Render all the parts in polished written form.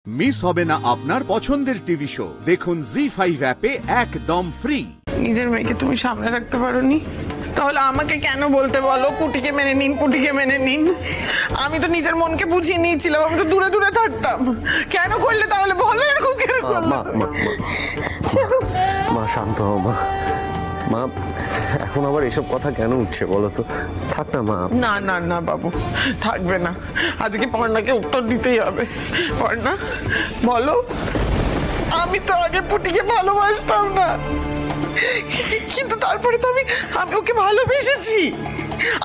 Miss হবে না আপনার পছন্দের টিভি শো। দেখুন জি5 অ্যাপে একদম ফ্রি। নিজের মেয়েকে তুমি সামনে রাখতে পারোনি, তাহলে আমাকে কেন বলতে বলো পুটিকে মেনে নিন, পুটিকে মেনে নিন? আমি তো নিজের মনকে বুঝিয়ে নিয়েছিলাম, আমি তো দূরে দূরে থাকতাম। কেন করলে তাহলে বলো, এরকম কেন করলে? মা শান্ত হও মা। মা এখন আবার এসব কথা কেন উঠছে বলো তো? থাক না মা। না না না বাবু, থাকবে না। আজকে পর্ণাকে উত্তর দিতেই হবে। পর্ণা বলো, আমি তো আগে পুটিকে ভালোবাসতাম না, কিন্তু তারপরে তো আমি ওকে ভালোবেসেছি।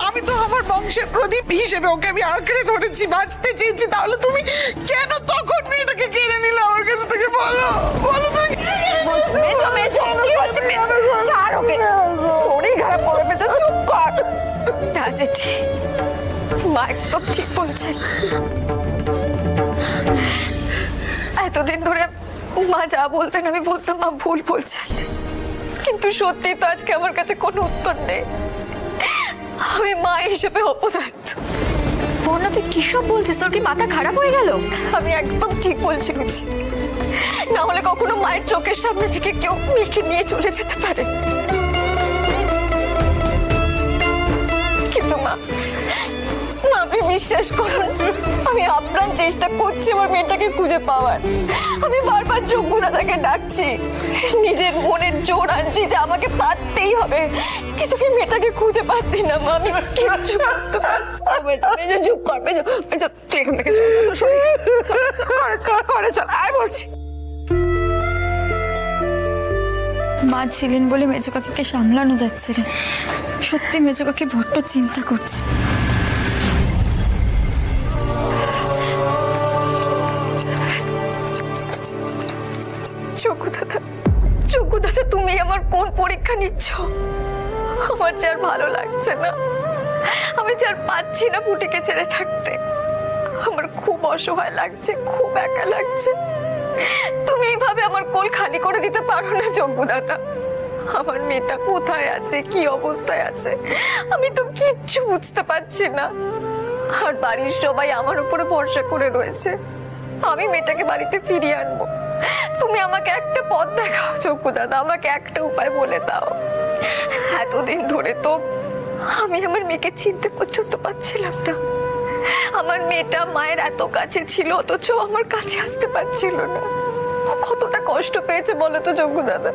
আমি তো আমার বংশের প্রদীপ হিসেবে ওকে আমি আঁকড়ে ধরেছি, বাঁচতে চেয়েছি। তাহলে তুমি কেন তখন মেয়েটাকে কেড়ে নিলে আমার কাছ থেকে? বলো বলো তুমি। মা একদম ঠিক বলছে। এতদিন ধরে মা যা বলতেন আমি বলতাম মা ভুল বলছেন, কিন্তু সত্যি তো আজকে আমার কাছে কোনো উত্তর নেই। আমি মা হিসেবে অপদার্থ। পর্ণা তুই কি সব বলছিস? তোর কি মাথা খারাপ হয়ে গেল? আমি একদম ঠিক বলছি বুঝি, না হলে কখনো মায়ের চোখের সামনে থেকে কেউ মেয়েকে নিয়ে চলে যেতে পারে। কিন্তু মা, আপনি বিশ্বাস করুন, আমি আপ্রাণ চেষ্টা করছি আমার মেয়েটাকে খুঁজে পাওয়ার। আমি বারবার যোগ্য দাদাকে ডাকছি, নিজের মনের জোর আনছি যে আমাকে পারতেই হবে, কিন্তু আমি মেয়েটাকে খুঁজে পাচ্ছি না মা। আমি কিচ্ছু করতে পারছি না। চুপ কর, তুই এখান থেকে চল, আর বলছি। মা ছিলেন বলে মেজো কাকিকে সামলানো যাচ্ছে রে। সত্যি মেজো কাকি বড্ড চিন্তা করছে। যোগ্য দাদা, তুমি আমার কোন পরীক্ষা নিচ্ছ? আমার যে আর ভালো লাগছে না, আমি যে আর পাচ্ছি না পুটিকে ছেড়ে থাকতে। আমার খুব অসহায় লাগছে, খুব একা লাগছে। তুমি এইভাবে আমার কোল খালি করে দিতে পারো না যোগ্য দাদা। আমার মেয়েটা কোথায় আছে, কি অবস্থায় আছে, আমি তো কিচ্ছু বুঝতে পারছি না। আর বাড়ির সবাই আমার উপরে ভরসা করে রয়েছে, আমি মেয়েটাকে বাড়িতে ফিরিয়ে আনবো। তুমি আমাকে একটা পথ দেখাও যোগ্য দাদা, আমাকে একটা উপায় বলে দাও। এতদিন ধরে তো আমি আমার মেয়েকে চিনতে পর্যন্ত পারছিলাম না। আমার মেয়েটা মায়ের এত কাছে ছিল, অথচ আমার কাছে আসতে পারছিল না। ও কতটা কষ্ট পেয়েছে বলো তো যোগ্য দাদা।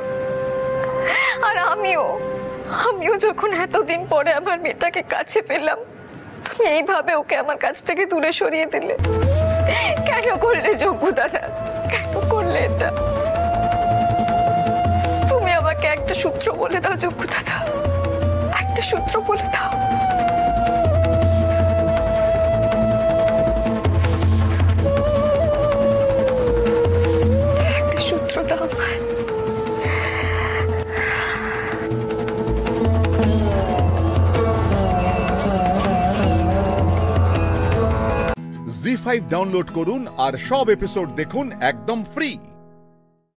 আর আমিও যখন এতদিন পরে আমার মেয়েটাকে কাছে পেলাম, তুমি এইভাবে ওকে আমার কাছ থেকে দূরে সরিয়ে দিলে। কেন করলে যোগ্য দাদা, কেন করলে এটা? তুমি আমাকে একটা সূত্র বলে দাও যোগ্য দাদা, একটা সূত্র বলে দাও। একটা সূত্র দাও। জি5 ডাউনলোড করুন আর সব এপিসোড দেখুন একদম ফ্রি।